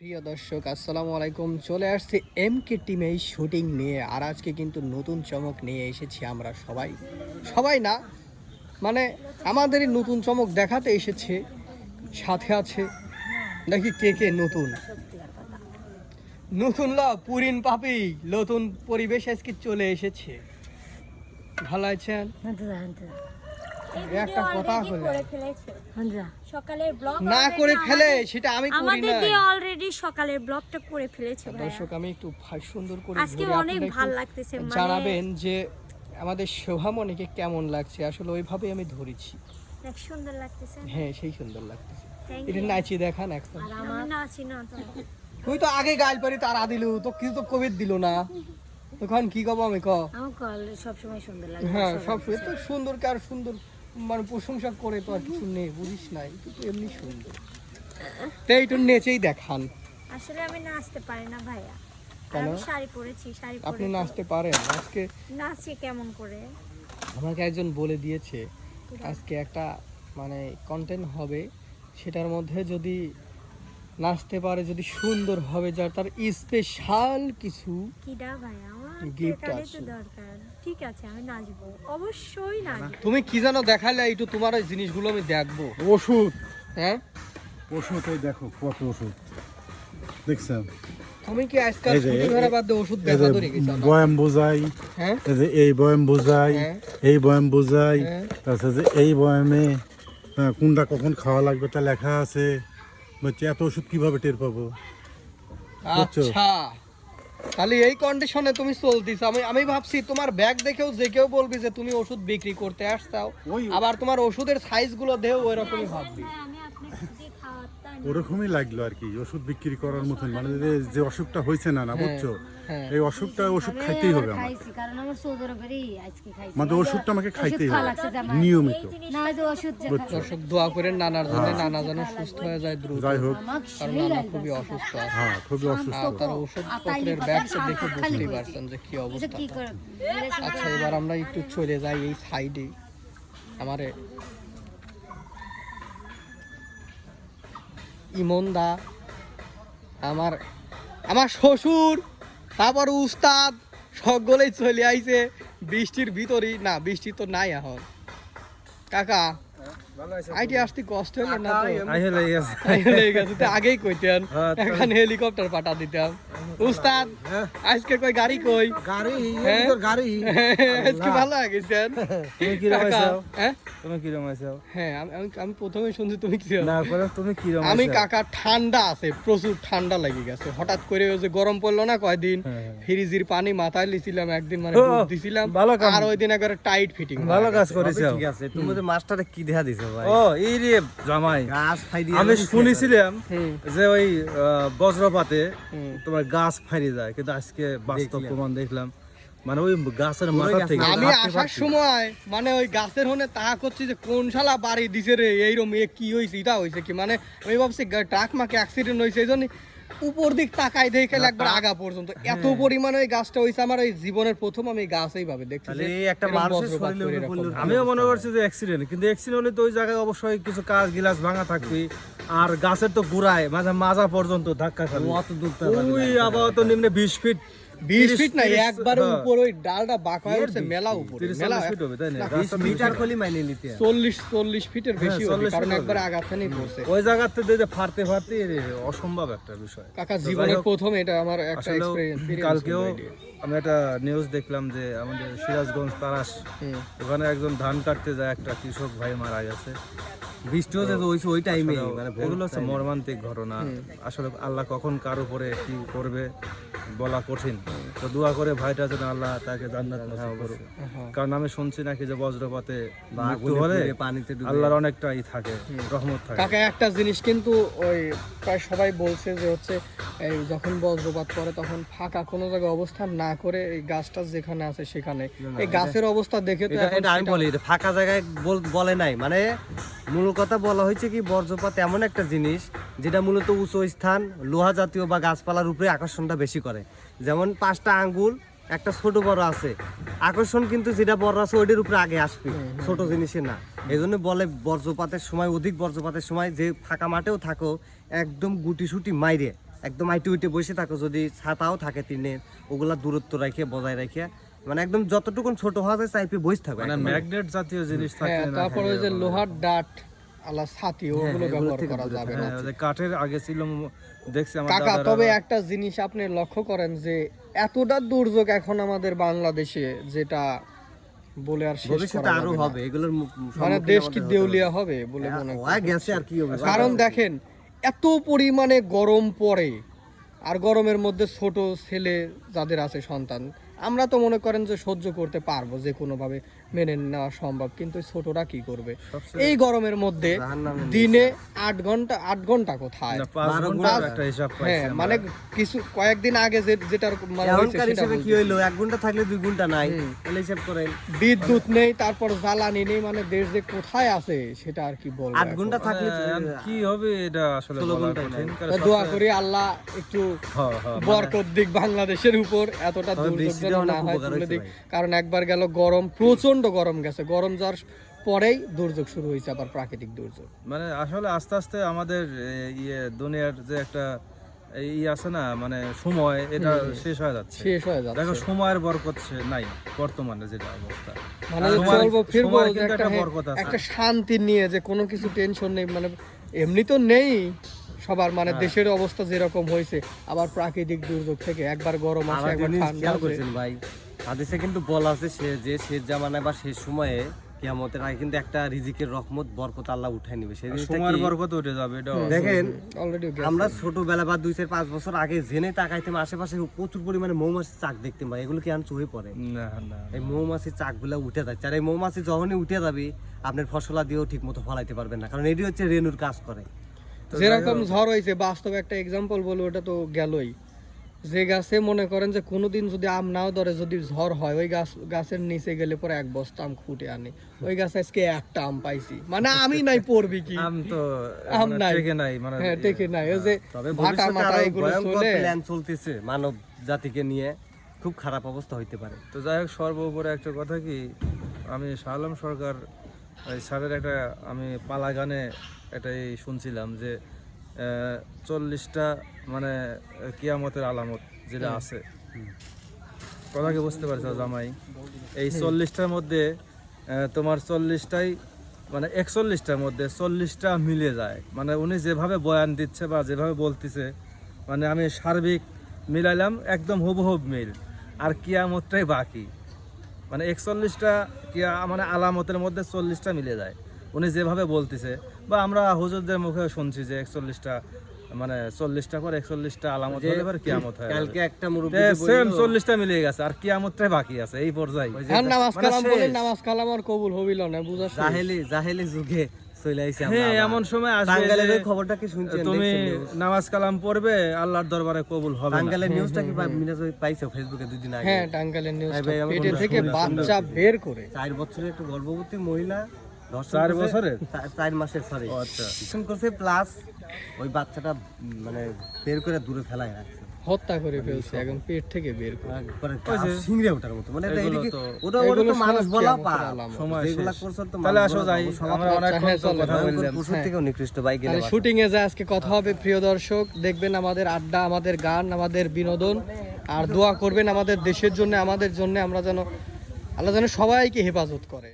প্রিয় দর্শক আসসালামু আলাইকুম, চলে আসছে এমকে টিমে এই শুটিং নিয়ে। আর আজকে কিন্তু নতুন চমক নিয়ে এসেছি আমরা সবাই সবাই না, মানে আমাদেরই নতুন চমক দেখাতে এসেছে। সাথে আছে নাকি কে কে নতুন নতুন পুরিন পাপি নতুন পরিবেশ আজকে চলে এসেছে। ভালো আছেন? একটা কথা হলো সকালের ব্লগ না করে ফেলে সেটা আমি করি আমাদের না। দিয়ে অলরেডি সকালের ব্লগটা করে ফেলেছে ভাই। দর্শক আমি একটু সুন্দর করে আজকে ঘুরে অনেক আপনাদের ভালো একটু লাগতেছে, মানে জানাবেন যে আমাদের শোভামণিকে কেমন লাগছে। আসলে ওইভাবেই আমি ধরেছি। অনেক সুন্দর লাগতেছে। হ্যাঁ, সেই সুন্দর লাগতেছে। Thank এটা you. নাচি দেখান এখন। আর আমার নাচি না তো। তুই তো আগে গাইল পারি তারা দিলু তো, কিছু তো কবির দিল না। তখন কি কব আমি আমার কল সব সময় সুন্দর লাগে। হ্যাঁ, সব তো সুন্দর কার সুন্দর, মানে প্রশংসা করে তো আর কিছু নেই, বুঝিস নাই, তুই তো এমনি সুন্দর। তাই একটু নেচেই দেখান। আসলে আমি নাচতে পারি না ভাইয়া। কেন? আমি শাড়ি পরেছি, শাড়ি পরে আপনি তো নাচতে পারেন? আজকে নাচি কেমন করে? আমাকে একজন বলে দিয়েছে আজকে একটা মানে কন্টেন্ট হবে, সেটার মধ্যে যদি নাচতে পারে, যদি সুন্দর হবে, যার তার স্পেশাল কিছু কিডা ভাইয়া, আমার Gift টাকারই আছে। তো দরকার। ঠিক আছে, আমি নাচবো, অবশ্যই নাচবো। তুমি কি জানো দেখালে একটু, তোমার ওই জিনিসগুলো আমি দেখবো। ওষুধ হ্যাঁ, ওষুধ এই দেখো কত ওষুধ দেখছেন। তুমি কি আজকাল এই যে, শুটিং ধরা বাদ দিয়ে ওষুধ এই দেখা যে ধরে গেছো না? বয়াম বোঝাই, হ্যাঁ এই যে এই বয়াম বোঝাই, হ্যাঁ। এই বয়াম বোঝাই, হ্যাঁ। তারপরে যে এই বয়ামে কোনটা কখন খাওয়া লাগবে তা লেখা আছে। বলছি এত ওষুধ কিভাবে টের পাবো? বুঝছো? আচ্ছা, তাহলে এই কন্ডিশনে তুমি চলতিস। আমি ভাবছি তোমার ব্যাগ দেখেও যে কেউ বলবি যে তুমি ওষুধ বিক্রি করতে আসতাও, ওই- আবার তোমার ওষুধের সাইজ গুলো দেও ওই রকমই ভাববি। হ্যাঁ, আমি আপনাকে দিয়ে খাওয়াতাম। ওরকমই লাগলো আর কি, ওষুধ বিক্রি করার মতন, মানে যে অসুখটা হয়েছে না না, বুঝছো, হ্যাঁ। এই অসুখটা ওষুধ খাইতেই হবে আমার, খাইছি কারণ আমার সৌদি আরবেরই আজকে খাইছি। মানে ওষুধটা আমাকে খাইতেই খাওয়া হবে লাগছে যে আমার। নিয়মিত। না ওই যে ওষুধ যে বুঝছো? দর্শক দোয়া করেন নানার জন্য, নানা যেন সুস্থ হয়ে যায় দ্রুত, যাই হোক, আমাকে কারণ সেই নানা লাগছে। খুবই অসুস্থ আছে। হ্যাঁ খুবই অসুস্থ। আর তার ওষুধপত্রের ব্যাগটা দেখে বুঝতেই পারছেন যে কি এটা অবস্থা। কি করে আচ্ছা, এবার আমরা একটু চলে যাই এই সাইডে। আমারে ইমনদা, আমার আমার শ্বশুর, তারপর উস্তাদ সকলেই চলে আইছে বৃষ্টির ভিতরই। না, বৃষ্টি তো নাই এখন। কাকা আইটি আসতে কষ্ট হলো না তো? আই হলে গেছে তো আগেই কইতেন, এখন হেলিকপ্টার পাঠা দিতাম। উস্তাদ আজকে কই গাড়ি কই? গাড়ি হ্যাঁ? তোর গাড়ি আজকে ভালো গেছেন? তুমি কি কাকা, রমাইছাও হ্যাঁ? তুমি কি রমাইছাও হ্যাঁ, আমি প্রথমে শুনছি তুমি কি না করে তুমি কি আমি রমাইছাও কাকা ঠান্ডা আছে, প্রচুর ঠান্ডা লেগে গেছে। হঠাৎ করে ওই যে গরম পড়লো না কয়দিন, হ্যাঁ। ফ্রিজের পানি মাথায় লিছিলাম একদিন, মানে ও, ডুব দিছিলাম, ভালো কাম। আর ওই দিন একবারে টাইট ফিটিং। ভালো কাজ করেছো। ঠিক আছে, তুমি তো মাস্টারে কি দেখা দিছো ভাই? ও এই রে জামাই, গাছ ফাই দিয়ে আমি শুনেছিলাম হুম যে ওই বজ্রপাতে হুম। তোমার গাছ ফাইরে যায়, কিন্তু আজকে বাস্তব দেখলাম। প্রমাণ দেখলাম, মানে ওই গাছের মাথা গাছ থেকে না, আমি হাঁটতে আসার পারছি। সময় মানে ওই গাছের হনে তা করছি যে কোন শালা বাড়ি দিছে রে, এইরকম এ কি হয়েছে, এটা হয়েছে কি, মানে আমি ভাবছি ট্রাক মাকে অ্যাক্সিডেন্ট হয়েছে, এই জন্য উপর দিক তাকাই দেখে একবার আগা পর্যন্ত এত পরিমাণে ওই গাছটা হয়েছে। আমার ওই জীবনের প্রথম আমি গাছ এইভাবে দেখছি তাহলে যে এই একটা এরকম মানুষের বজ্রপাত শরীরে করে উপরে এরকম পড়লো। হয়। আমিও মনে করছি যে অ্যাক্সিডেন্ট, কিন্তু অ্যাক্সিডেন্ট হলে তো ওই জায়গায় অবশ্যই কিছু কাজ গিলাস ভাঙা থাকবে, আর গাছের তো গোড়ায় মাজা পর্যন্ত ধাক্কা খাবে। অত দূর তো ওই আবার তো নিম্নে 20 ফিট 20 ফিট না, 30, একবারে হ্যাঁ। উপর ওই ডালটা বাঁকা হয়ে উঠছে, মেলা উপরে, 30 মেলা 40 ফিট হবে, তাই না? না, গাছটা 20 মিটার খলি মাইনে নিতে 40 ফিটের বেশি হ্যাঁ, হবে, 40 কারণ ফিট একবারে হবে। আগাথানি পড়ছে। ওই জায়গাতে যে ফাড়তে অসম্ভব একটা বিষয়। কাকা তো জীবনের যাই হোক, প্রথম এটা আমার একটা আসলেও এক্সপেরিয়েন্স। কালকেও আমি একটা নিউজ দেখলাম যে আমাদের সিরাজগঞ্জ তারাস, ওখানে একজন ধান কাটতে যায় একটা কৃষক ভাই মারা গেছে। বৃষ্টিও যে হইছে ওই টাইমে আসলেও মানে এগুলো হচ্ছে মর্মান্তিক ঘটনা। আসলে আল্লাহ কখন কার উপরে কি করবে বলা কঠিন। তো দোয়া করে ভাইটা যেন আল্লাহ তাকে জান্নাত নসিব করুক। কারণ আমি শুনছি নাকি যে বজ্রপাতে মৃত্যু হলে পানিতে ডুবে আল্লাহর অনেকটা ই থাকে, রহমত থাকে। কাকা একটা জিনিস কিন্তু ওই প্রায় সবাই বলছে যে হচ্ছে এই যখন বজ্রপাত পড়ে তখন ফাঁকা কোনো জায়গায় অবস্থান না করে এই গাছটা যেখানে আছে সেখানে, এই গাছের অবস্থা দেখে তো এটা এখন এটা আমি সেটা- বলি, এটা ফাঁকা জায়গায় বলে নাই, মানে মূল কথা বলা হয়েছে কি বজ্রপাত এমন একটা জিনিস যেটা মূলত উঁচু স্থান, লোহা জাতীয় বা গাছপালার উপরে আকর্ষণটা বেশি করে। যেমন 5টা আঙ্গুল একটা ছোট বড় আছে, আকর্ষণ কিন্তু যেটা বড় আছে ওইটার উপরে আগে আসবে, ছোট জিনিসে না। এই জন্য বলে বজ্রপাতের সময়, অধিক বজ্রপাতের সময় যে ফাঁকা মাঠেও থাকো একদম গুটি সুটি মাইরে একদম আইটে উইটে বসে থাকো, যদি ছাতাও থাকে টিনের ওগুলা দূরত্ব রেখে বজায় রেখে মানে একদম যতটুকু ছোট হওয়া যায় চাইপে বসে থাকো মানে একদম। ম্যাগনেট জাতীয় জিনিস হ্যাঁ, থাকে না, তারপর ওই যে লোহার ডাট আলা ছাতি ওগুলো এগুলো ব্যবহার থেকে করা দূরে যাবে না। হ্যাঁ, ওই যে কাঠের আগে ছিল দেখছি আমার কাকা, দাদারা- তবে একটা জিনিস আপনি লক্ষ্য করেন যে এতটা দুর্যোগ এখন আমাদের বাংলাদেশে, যেটা বলে আর শেষ ভবিষ্যতে করা আরো যাবে না। হবে এগুলোর মানে সম্মুখীন দেশ কি আমাদের হতে দেউলিয়া হবে। হবে বলে হ্যাঁ, মনে হয়ে গেছে আর কি হবে। কারণ দেখেন এত পরিমাণে গরম পড়ে, আর গরমের মধ্যে ছোট ছেলে যাদের আছে সন্তান, আমরা তো মনে করেন যে সহ্য করতে পারবো, যে কোনো ভাবে মেনে নেওয়া সম্ভব, কিন্তু ওই ছোটরা কি করবে এই গরমের মধ্যে? জাহান্নামের দিনে 8 ঘন্টা কোথায়? না, 5 12 ঘন্টার ঘন্টা। একটা হিসাব পাইছি হ্যাঁ, আমরা। মানে কিছু কয়েকদিন আগে যেটার মানে হয়েছে এখনকার সেটা হিসেবে কি বলছি। হইলো 1 ঘন্টা থাকলে 2 ঘন্টা নাই, তাহলে হিসাব করেন বিদ্যুৎ নেই, তারপর জ্বালানি নেই, মানে দেশ যে কোথায় আছে সেটা আর কি বলবো 8 ঘন্টা এখন। থাকলে এখন কি হবে এটা আসলে 16 বলা ঘন্টায় কঠিন, নাই। কারণ তা দোয়া করি আল্লাহ একটু হ্যাঁ, হ্যাঁ, মানে- বরকত দিক বাংলাদেশের উপর, এতটা তবে দুর্যোগ বৃষ্টিটা যেন অনেক না হয় উপকার তুলে হয়েছে দিক। ভাই। কারণ একবার গেল গরম, প্রচন্ড গরম গেছে, গরম যাওয়ার পরেই দুর্যোগ শুরু হয়েছে, আবার প্রাকৃতিক দুর্যোগ। মানে আসলে আস্তে আস্তে আমাদের দুনিয়ার যে একটা আছে না, মানে সময় এটা শেষ হয়ে যাচ্ছে। শেষ হয়ে দেখো যাচ্ছে, সময়ের বরকত নাই বর্তমানে যেটা অবস্থা। মানে আর যে সময়- চলবো ফিরবো সময়ের যে কিন্তু একটা একটা বরকত আছে। একটা শান্তি নিয়ে, যে কোনো কিছু টেনশন নেই, মানে এমনি তো নেই সবার, মানে হ্যাঁ। দেশের অবস্থা যেরকম হয়েছে, আবার প্রাকৃতিক দুর্যোগ থেকে একবার গরম আসে, আমার একবার জিনিস ঠান্ডা খেয়াল আসে। করেছেন ভাই, হাদিসে কিন্তু বলা আছে সে যে শেষ জামানায় বা শেষ সময়ে কিয়ামতের আগে কিন্তু একটা রিজিকের রহমত বরকত আল্লাহ উঠায় নিবে। সেই জিনিসটা সময়ের কি? বরকত উঠে যাবে এটা। দেখেন অলরেডি আমরা ছোটবেলা বা 2-4-5 বছর আগে জেনে তাকাইতাম আশেপাশে প্রচুর পরিমাণে মৌমাছির চাক দেখতাম ভাই, এগুলো কি আর চোখে পড়ে? না না, এই মৌমাছির চাকগুলা উঠে যাচ্ছে, আর এই মৌমাছি যখনই উঠে যাবে আপনার ফসলা দিয়েও ঠিক মতো ফলাইতে পারবেন না, কারণ এটি হচ্ছে রেণুর কাজ করে। যেরকম ঝড় হয়েছে, বাস্তবে একটা এক্সাম্পল বলি, ওটা তো গেলই, যে গাছে মনে করেন যে কোনোদিন যদি আম নাও ধরে, যদি ঝড় হয়, ওই গাছের নিচে গেলে পরে 1 বস্তা আম খুঁটে আনে, ওই গাছে আজকে একটা আম পাইছি, মানে আমি নাই পড়বি কি, আম তো আম মানে নাই। টেকে নাই, মানে হ্যাঁ, টেকে নাই, ওই যে তবে ভাটা ভবিষ্যতে মাটা আরো এগুলো ভয়ঙ্কর চলে, প্ল্যান চলতেছে মানব জাতিকে নিয়ে, খুব খারাপ অবস্থা হইতে পারে। তো যাই হোক, সর্বোপরি একটা কথা কি, আমি শাহ আলম সরকার স্যারের একটা আমি পালা গানে এটাই শুনছিলাম যে 40টা মানে কিয়ামতের আলামত যেটা আছে, কথা কি বুঝতে পারছো জামাই? এই 40টার মধ্যে তোমার 40টাই মানে 41টার মধ্যে 40টা মিলে যায়, মানে উনি যেভাবে বয়ান দিচ্ছে বা যেভাবে বলতেছে, মানে আমি সার্বিক মিলাইলাম একদম হুবহুব মিল, আর কিয়ামতটাই বাকি, মানে 41টা মানে আলামতের মধ্যে 40টা মিলে যায় উনি যেভাবে বলতেছে, বা আমরা হুজুরদের মুখে শুনছি যে 41টা মানে 40টা করে 41টা আলামত হলে এবার কিয়ামত হয়। কালকে একটা মুরব্বি সেম 40টা মিলে গেছে, আর কিয়ামতটাই বাকি আছে এই পর্যায়ে। আর নামাজ মানে কালাম বলে শেষ। নামাজ কালাম আর কবুল হবিল না, বুঝা শেষ। জাহেলি যুগে চলে আইছি আমরা। হ্যাঁ, আবার। এমন সময় আসবে টাঙ্গাইলের যে ওই খবরটা কি শুনছেন? তুমি দেখছেন news? নামাজ কালাম পড়বে, আল্লাহর দরবারে কবুল হবে না। টাঙ্গাইলের নিউজটা কি মিরাজ ভাই পাইছো ফেসবুকে 2 দিন আগে? হ্যাঁ, টাঙ্গাইলের নিউজ, ভাই, আমার পেটে বন্ধু থেকে শুনে বাচ্চা বের করে 4 বছরের একটা গর্ভবতী মহিলা 4 বছরের? 4 মাসের, সরি, ও আচ্ছা। ফোন করছে, প্লাস ওই বাচ্চাটা মানে বের করে দূরে ফেলায় রাখছে, হত্যা করে ফেলছে, একদম পেট থেকে বের করে। একবারে সিংড়ে ওঠার মতো, মানে এটা এগুলো এদিকে তো- ওটা এগুলো তো মানুষ সব বলা কিয়ামতের পা আলামত। সময় যেগুলা শেষ। করছো তো তাহলে মানুষ আসো বলা যাই, পাপ। আমরা অনেকক্ষণ হ্যাঁ, তো চলো, কথা ভয়ঙ্কর বললাম। পশুর থেকেও নিকৃষ্ট ভাই গেলে তাহলে শুটিং এ যায় আজকে কথা হবে। প্রিয় দর্শক, দেখবেন আমাদের আড্ডা, আমাদের গান, আমাদের বিনোদন, আর দোয়া করবেন আমাদের দেশের জন্য, আমাদের জন্য, আমরা যেন আল্লাহ যেন সবাইকে হেফাজত করে।